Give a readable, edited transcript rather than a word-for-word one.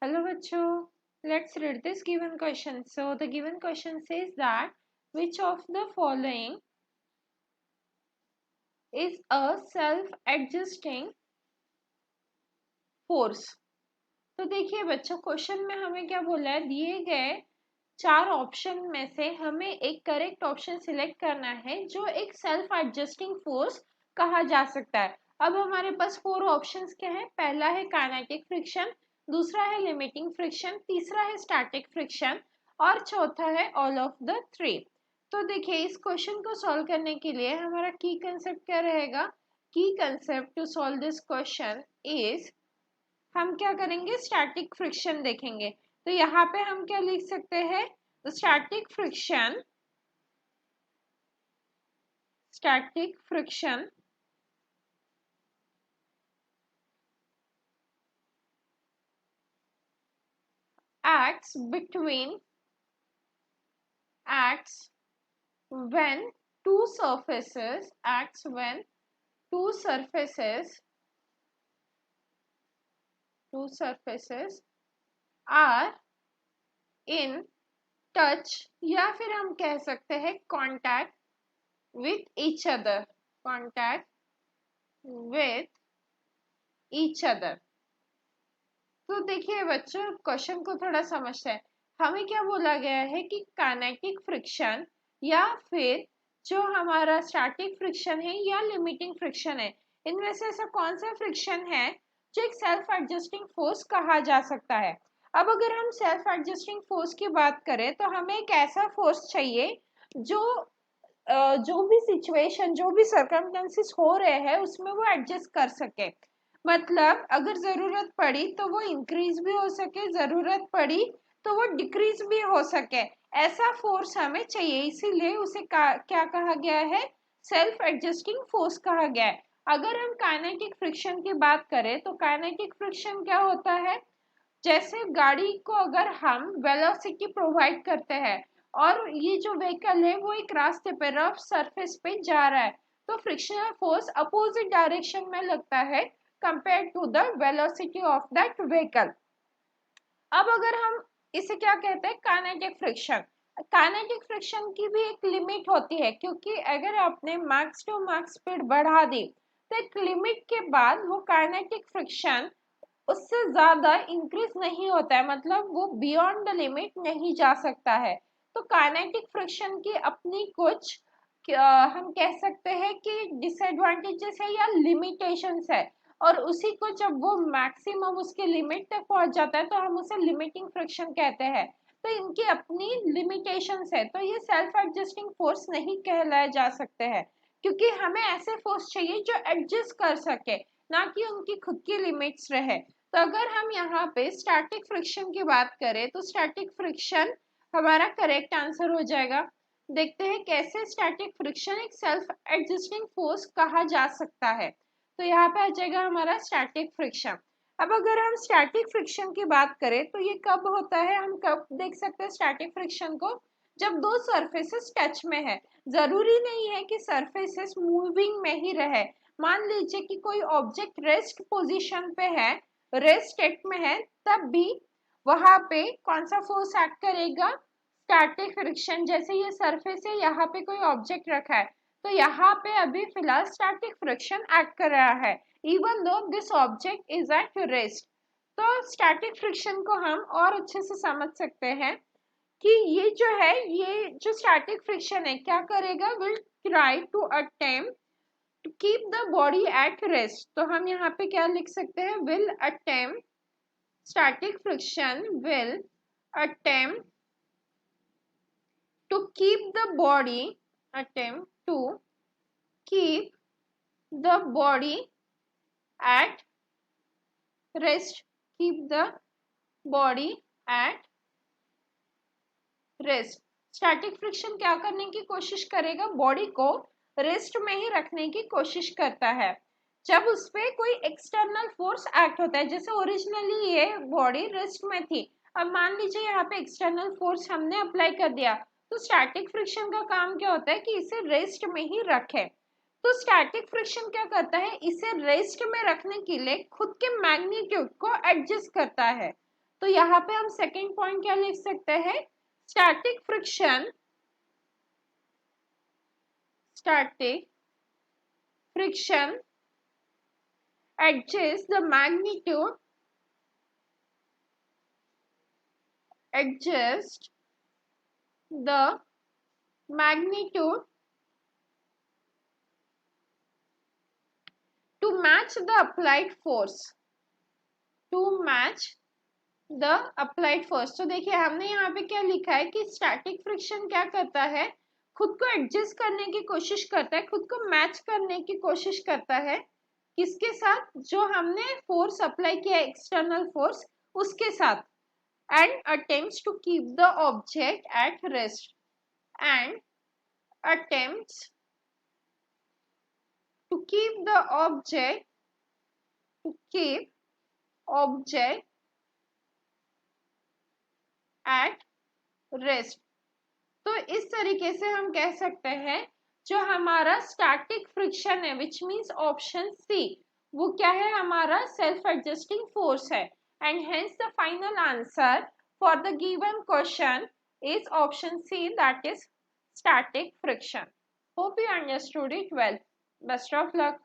Hello, Bacho. Let's read this given question. So, the given question says that which of the following is a self-adjusting force? तो देखिए बच्चों, question में हमें क्या बोला है, दिए गए चार ऑप्शन में से हमें एक करेक्ट ऑप्शन सिलेक्ट करना है जो एक सेल्फ एडजस्टिंग फोर्स कहा जा सकता है। अब हमारे पास फोर ऑप्शंस क्या है? पहला है काइनेटिक फ्रिक्शन, दूसरा है लिमिटिंग फ्रिक्शन, तीसरा है स्टैटिक फ्रिक्शन और चौथा है ऑल ऑफ द थ्री। तो देखिए इस क्वेश्चन को सॉल्व करने के लिए हमारा की कंसेप्ट क्या रहेगा? की concept to solve this question is, हम क्या करेंगे, स्टैटिक फ्रिक्शन देखेंगे। तो यहाँ पे हम क्या लिख सकते हैं? Static friction acts between acts when two surfaces are in touch, या फिर हम कह सकते हैं contact with each other। तो देखिए बच्चों, क्वेश्चन को थोड़ा समझते हैं। हमें क्या बोला गया है कि काइनेटिक फ्रिक्शन या फिर जो हमारा स्टैटिक फ्रिक्शन है या लिमिटिंग फ्रिक्शन है, इनमें से ऐसा कौन सा फ्रिक्शन है जो एक सेल्फ एडजस्टिंग फोर्स कहा जा सकता है। अब अगर हम सेल्फ एडजस्टिंग फोर्स की बात करें तो हमें एक ऐसा फोर्स चाहिए जो भी सिचुएशन, जो भी सर्कमस्टेंसेस हो रहे हैं उसमें वो एडजस्ट कर सके। मतलब अगर जरूरत पड़ी तो वो इंक्रीज भी हो सके, जरूरत पड़ी तो वो डिक्रीज भी हो सके, ऐसा फोर्स हमें चाहिए। इसीलिए उसे क्या कहा गया है? सेल्फ एडजस्टिंग फोर्स कहा गया है। अगर हम काइनेटिक फ्रिक्शन की बात करें तो काइनेटिक फ्रिक्शन क्या होता है? जैसे गाड़ी को अगर हम वेलोसिटी प्रोवाइड करते हैं और ये जो व्हीकल है वो एक रास्ते पे, रफ सरफेस पे जा रहा है, तो फ्रिक्शनल फोर्स अपोजिट डायरेक्शन में लगता है compare to the velocity of that vehicle. अब अगर हम इसे क्या कहते हैं? Kinetic friction. काइनेटिक फ्रिक्शन की भी एक लिमिट होती है, क्योंकि अगर आपने मैक्स टू मैक्स स्पीड बढ़ा दी तो एक लिमिट के बाद वो काइनेटिक फ्रिक्शन उससे ज्यादा इंक्रीज नहीं होता है, मतलब वो बियॉन्ड द लिमिट नहीं जा सकता है। तो काइनेटिक फ्रिक्शन की अपनी कुछ हम कह सकते हैं कि डिसएडवांटेजेस है या लिमिटेशंस है, और उसी को जब वो मैक्सिमम उसके लिमिट तक पहुंच जाता है तो हम उसे लिमिटिंग फ्रिक्शन कहते हैं। तो इनकी अपनी लिमिटेशंस है, तो ये सेल्फ एडजस्टिंग फोर्स नहीं कहलाए जा सकते हैं, क्योंकि हमें ऐसे फोर्स चाहिए जो एडजस्ट कर सके, ना कि उनकी खुद की लिमिट्स रहे। तो अगर हम यहाँ पे स्टैटिक फ्रिक्शन की बात करें तो स्टैटिक फ्रिक्शन हमारा करेक्ट आंसर हो जाएगा। देखते हैं कैसे स्टैटिक फ्रिक्शन एक सेल्फ एडजस्टिंग फोर्स कहा जा सकता है। तो यहाँ पे आ जाएगा हमारा स्टैटिक फ्रिक्शन। अब अगर हम स्टैटिक फ्रिक्शन की बात करें तो ये कब होता है, हम कब देख सकते हैं स्टैटिक फ्रिक्शन को? जब दो सरफेसेस टच में है। जरूरी नहीं है कि सरफेसेस मूविंग में ही रहे। मान लीजिए कि कोई ऑब्जेक्ट रेस्ट पोजीशन पे है, रेस्ट स्टेट में है, तब भी वहां पे कौन सा फोर्स एक्ट करेगा? Static friction. जैसे ये सरफेस है, यहाँ पे कोई ऑब्जेक्ट रखा है, तो यहाँ पे अभी फिलहाल स्टैटिक फ्रिक्शन एक्ट कर रहा है, even though this object is eight rest. तो स्टैटिक फ्रिक्शन को हम और अच्छे से समझ सकते हैं कि ये जो है, ये जो स्टैटिक फ्रिक्शन है क्या करेगा? Will try to attempt to keep the body at rest. तो हम यहाँ पे क्या लिख सकते हैं? Will attempt, static friction will attempt to keep the body attempt to keep the body at rest, keep the body at rest। Static friction क्या करने की कोशिश करेगा? बॉडी को रेस्ट में ही रखने की कोशिश करता है जब उस पर कोई एक्सटर्नल फोर्स एक्ट होता है। जैसे ओरिजिनली ये बॉडी रेस्ट में थी, अब मान लीजिए यहाँ पे एक्सटर्नल फोर्स हमने अप्लाई कर दिया, तो स्टैटिक फ्रिक्शन का काम क्या होता है कि इसे रेस्ट में ही रखे। तो स्टैटिक फ्रिक्शन क्या करता है? इसे रेस्ट में रखने के लिए खुद के मैग्नीट्यूड को एडजस्ट करता है। तो यहाँ पे हम सेकेंड पॉइंट क्या लिख सकते हैं, static friction adjusts the magnitude to match the applied force तो देखिए हमने यहाँ पे क्या लिखा है कि स्टैटिक फ्रिक्शन क्या करता है, खुद को एडजस्ट करने की कोशिश करता है, खुद को मैच करने की कोशिश करता है, किसके साथ, जो हमने फोर्स अप्लाई किया एक्सटर्नल फोर्स उसके साथ, and attempts to keep the object at rest and attempts to keep the object at rest। तो इस तरीके से हम कह सकते हैं जो हमारा स्टैटिक फ्रिक्शन है विच मीन्स ऑप्शन सी, वो क्या है, हमारा सेल्फ एडजस्टिंग फोर्स है, and hence the final answer for the given question is option C, that is static friction. Hope you understood it well. Best of luck.